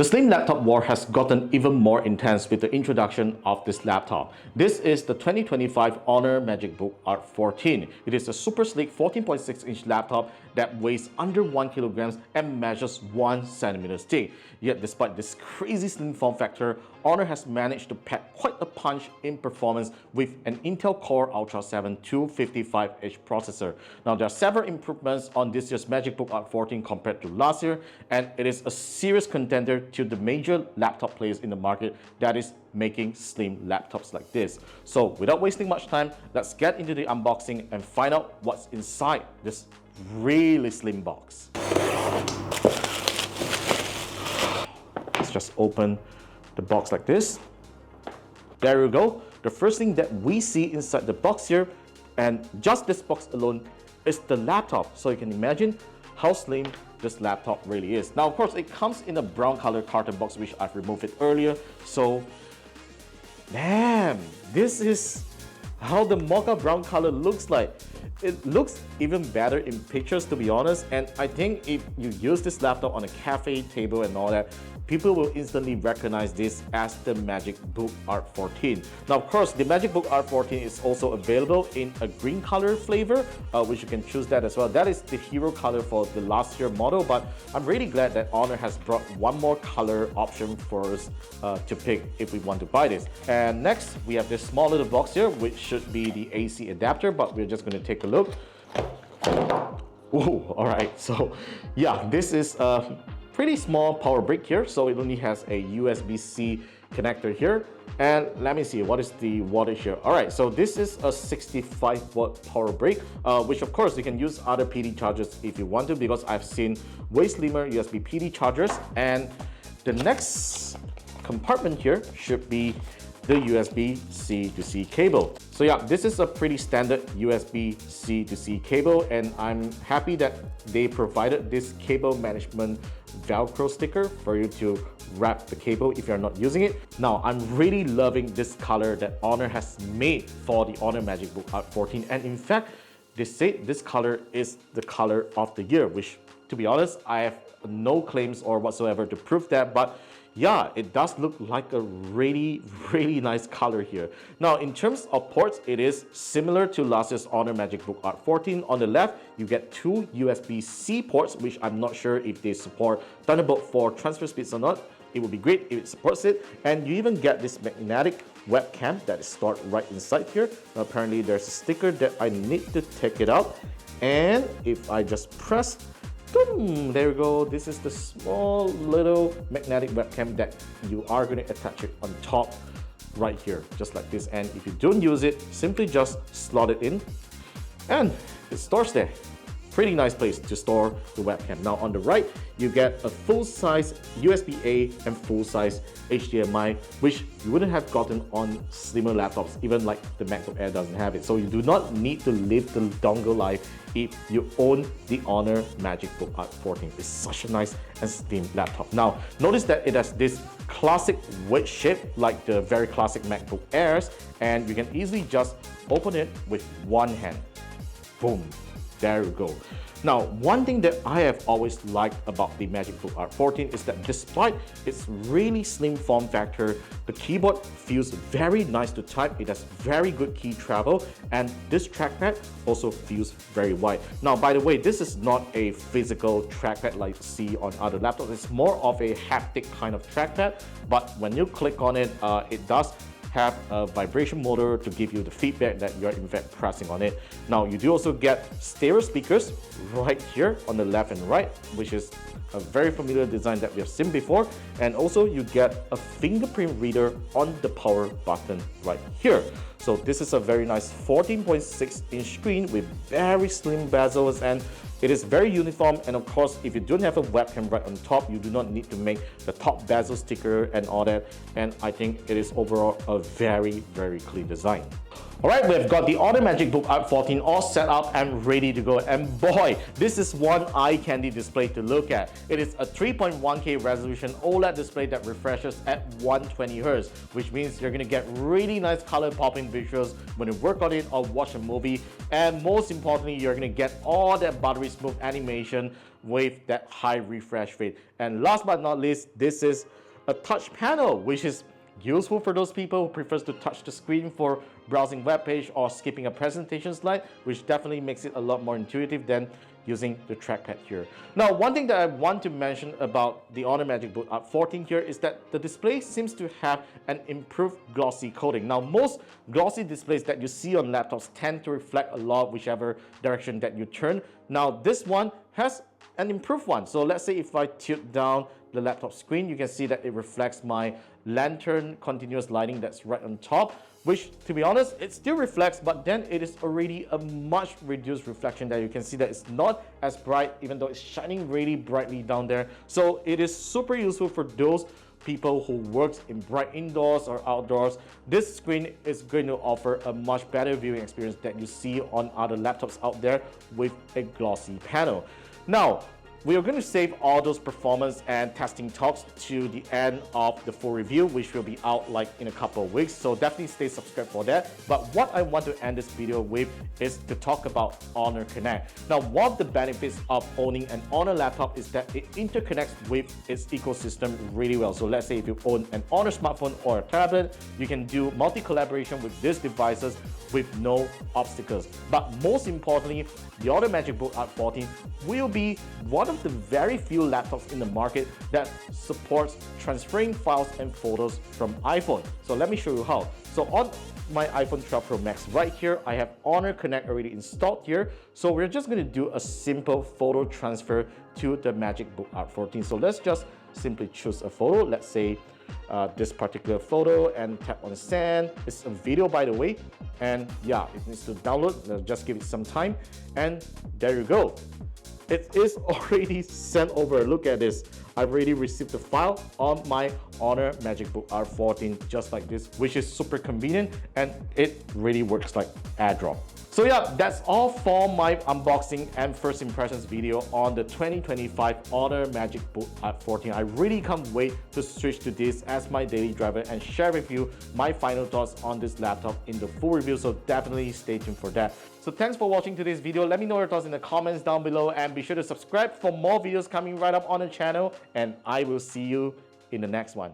The slim laptop war has gotten even more intense with the introduction of this laptop. This is the 2025 Honor MagicBook Art 14. It is a super sleek 14.6-inch laptop that weighs under 1 kilograms and measures 1 centimeter thick. Yet despite this crazy slim form factor, Honor has managed to pack quite a punch in performance with an Intel Core Ultra 7 255H processor. Now there are several improvements on this year's MagicBook Art 14 compared to last year, and it is a serious contender to the major laptop players in the market that is making slim laptops like this. So without wasting much time, let's get into the unboxing and find out what's inside this really slim box. Let's just open the box like this. There you go. The first thing that we see inside the box here, and just this box alone, is the laptop. So you can imagine how slim this laptop really is. Now of course it comes in a brown color carton box, which I've removed it earlier. So damn, this is how the mocha brown color looks like. It looks even better in pictures, to be honest, and I think if you use this laptop on a cafe table and all that, people will instantly recognize this as the MagicBook Art 14. Now of course, the MagicBook Art 14 is also available in a green color flavor, which you can choose that as well. That is the hero color for the last year model, but I'm really glad that Honor has brought one more color option for us to pick if we want to buy this. And next, we have this small little box here, which should be the AC adapter, but we're just going to take a look. Ooh, all right, so yeah, this is pretty small power brick here, so it only has a USB-C connector here. And let me see, what is the wattage here? All right, so this is a 65-watt power brick, which of course you can use other PD chargers if you want to, because I've seen way slimmer USB PD chargers. And the next compartment here should be the USB-C to C cable. So yeah, this is a pretty standard USB-C to C cable, and I'm happy that they provided this cable management Velcro sticker for you to wrap the cable if you're not using it. Now, I'm really loving this color that Honor has made for the Honor MagicBook Art 14, and in fact, they say this color is the color of the year, which, to be honest, I have no claims or whatsoever to prove that, but yeah, it does look like a really nice color here. Now, in terms of ports, it is similar to last year's Honor MagicBook Art 14. On the left, you get two USB-C ports, which I'm not sure if they support Thunderbolt 4 transfer speeds or not. It would be great if it supports it. And you even get this magnetic webcam that is stored right inside here. Now, apparently there's a sticker that I need to take it out. And if I just press, boom, there you go. This is the small little magnetic webcam that you are going to attach it on top right here, just like this. And if you don't use it, simply just slot it in and it stores there. Pretty nice place to store the webcam. Now on the right, you get a full-size USB-A and full-size HDMI, which you wouldn't have gotten on slimmer laptops, even like the MacBook Air doesn't have it. So you do not need to live the dongle life if you own the Honor MagicBook Art 14. It's such a nice and slim laptop. Now, notice that it has this classic wedge shape like the very classic MacBook Airs, and you can easily just open it with one hand. Boom. There you go. Now, one thing that I have always liked about the MagicBook Art 14 is that despite its really slim form factor, the keyboard feels very nice to type. It has very good key travel, and this trackpad also feels very wide. Now, by the way, this is not a physical trackpad like you see on other laptops. It's more of a haptic kind of trackpad, but when you click on it, it does have a vibration motor to give you the feedback that you're in fact pressing on it. Now, you do also get stereo speakers right here on the left and right, which is a very familiar design that we have seen before. And also you get a fingerprint reader on the power button right here. So this is a very nice 14.6-inch screen with very slim bezels, and it is very uniform. And of course, if you don't have a webcam right on top, you do not need to make the top bezel sticker and all that. And I think it is overall a very clean design. Alright, we've got the Honor MagicBook Art 14 all set up and ready to go, and boy, this is one eye candy display to look at. It is a 3.1K resolution OLED display that refreshes at 120Hz, which means you're gonna get really nice color popping visuals when you work on it or watch a movie, and most importantly, you're gonna get all that buttery smooth animation with that high refresh rate. And last but not least, this is a touch panel, which is useful for those people who prefers to touch the screen for browsing web page or skipping a presentation slide, which definitely makes it a lot more intuitive than using the trackpad here. Now, one thing that I want to mention about the Honor MagicBook Art 14 here is that the display seems to have an improved glossy coating. Now, most glossy displays that you see on laptops tend to reflect a lot whichever direction that you turn. Now, this one has an improved one. So let's say if I tilt down the laptop screen, you can see that it reflects my lantern continuous lighting that's right on top, which, to be honest, it still reflects, but then it is already a much reduced reflection there. You can see that it's not as bright, even though it's shining really brightly down there. So it is super useful for those people who works in bright indoors or outdoors. This screen is going to offer a much better viewing experience that you see on other laptops out there with a glossy panel. Now, we are going to save all those performance and testing talks to the end of the full review, which will be out like in a couple of weeks. So definitely stay subscribed for that. But what I want to end this video with is to talk about Honor Connect. Now, one of the benefits of owning an Honor laptop is that it interconnects with its ecosystem really well. So let's say if you own an Honor smartphone or a tablet, you can do multi-collaboration with these devices with no obstacles. But most importantly, the Honor MagicBook Art 14 will be one of the very few laptops in the market that supports transferring files and photos from iPhone. So let me show you how. So on my iPhone 12 Pro Max right here, I have Honor Connect already installed here. So we're just going to do a simple photo transfer to the MagicBook Art 14. So let's just simply choose a photo. Let's say this particular photo and tap on send. It's a video, by the way, and yeah, it needs to download. Just give it some time, and there you go. It is already sent over. Look at this. I've already received the file on my Honor MagicBook Art 14 just like this, which is super convenient, and it really works like AirDrop. So yeah, that's all for my unboxing and first impressions video on the 2025 Honor MagicBook Art 14. I really can't wait to switch to this as my daily driver and share with you my final thoughts on this laptop in the full review, so definitely stay tuned for that. So thanks for watching today's video. Let me know your thoughts in the comments down below, and be sure to subscribe for more videos coming right up on the channel, and I will see you in the next one.